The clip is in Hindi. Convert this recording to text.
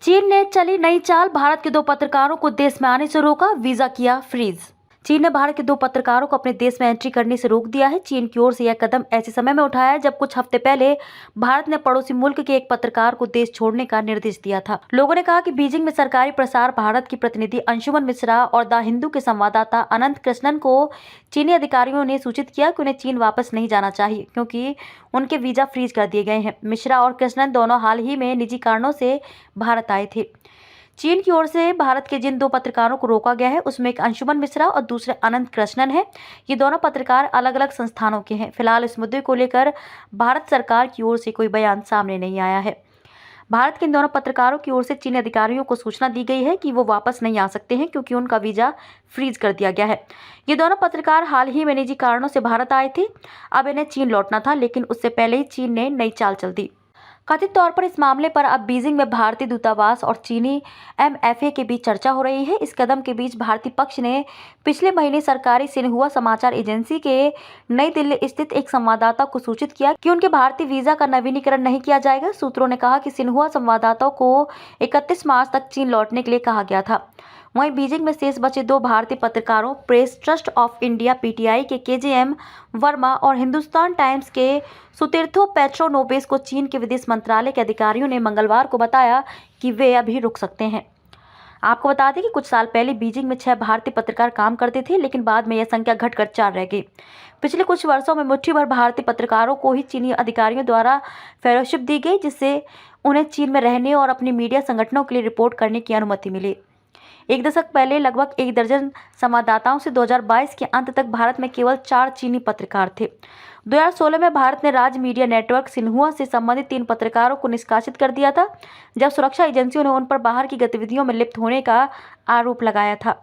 चीन ने चली नई चाल, भारत के 2 पत्रकारों को देश में आने से रोका, वीजा किया फ्रीज। चीन ने भारत के 2 पत्रकारों को अपने देश में एंट्री करने से रोक दिया है। चीन की ओर से यह कदम ऐसे समय में उठाया है जब कुछ हफ्ते पहले भारत ने पड़ोसी मुल्क के एक पत्रकार को देश छोड़ने का निर्देश दिया था। लोगों ने कहा कि बीजिंग में सरकारी प्रसार भारत की प्रतिनिधि अंशुमन मिश्रा और द हिंदू के संवाददाता अनंत कृष्णन को चीनी अधिकारियों ने सूचित किया कि उन्हें चीन वापस नहीं जाना चाहिए क्योंकि उनके वीजा फ्रीज कर दिए गए हैं। मिश्रा और कृष्णन दोनों हाल ही में निजी कारणों से भारत आए थे। चीन की ओर से भारत के जिन 2 पत्रकारों को रोका गया है उसमें एक अंशुमन मिश्रा और दूसरे अनंत कृष्णन है। ये दोनों पत्रकार अलग अलग संस्थानों के हैं। फिलहाल इस मुद्दे को लेकर भारत सरकार की ओर से कोई बयान सामने नहीं आया है। भारत के इन दोनों पत्रकारों की ओर से चीनी अधिकारियों को सूचना दी गई है कि वो वापस नहीं आ सकते हैं क्योंकि उनका वीजा फ्रीज कर दिया गया है। ये दोनों पत्रकार हाल ही में निजी कारणों से भारत आए थे। अब इन्हें चीन लौटना था, लेकिन उससे पहले ही चीन ने नई चाल चल दी। कथित तौर पर इस मामले पर अब बीजिंग में भारतीय दूतावास और चीनी एमएफए के बीच चर्चा हो रही है। इस कदम के बीच भारतीय पक्ष ने पिछले महीने सरकारी सिन्हुआ समाचार एजेंसी के नई दिल्ली स्थित एक संवाददाता को सूचित किया कि उनके भारतीय वीजा का नवीनीकरण नहीं किया जाएगा। सूत्रों ने कहा कि सिन्हुआ संवाददाताओं को 31 मार्च तक चीन लौटने के लिए कहा गया था। वहीं बीजिंग में शेष बचे 2 भारतीय पत्रकारों press trust of India PTI के केजेएम वर्मा और हिंदुस्तान टाइम्स के सुतीर्थो पेट्रोनोवेस को चीन के विदेश मंत्रालय के अधिकारियों ने मंगलवार को बताया कि वे अभी रुक सकते हैं। आपको बता दें कि कुछ साल पहले बीजिंग में 6 भारतीय पत्रकार काम करते थे, लेकिन बाद में यह संख्या घटकर 4 रह गई। पिछले कुछ वर्षों में मुट्ठी भर भारतीय पत्रकारों को ही चीनी अधिकारियों द्वारा फेलोशिप दी गई, जिससे उन्हें चीन में रहने और अपने मीडिया संगठनों के लिए रिपोर्ट करने की अनुमति मिली। एक दशक पहले लगभग 1 दर्जन संवाददाताओं से 2022 के अंत तक भारत में केवल 4 चीनी पत्रकार थे। 2016 में भारत ने राज्य मीडिया नेटवर्क सिन्हुआ से संबंधित 3 पत्रकारों को निष्कासित कर दिया था, जब सुरक्षा एजेंसियों ने उन पर बाहर की गतिविधियों में लिप्त होने का आरोप लगाया था।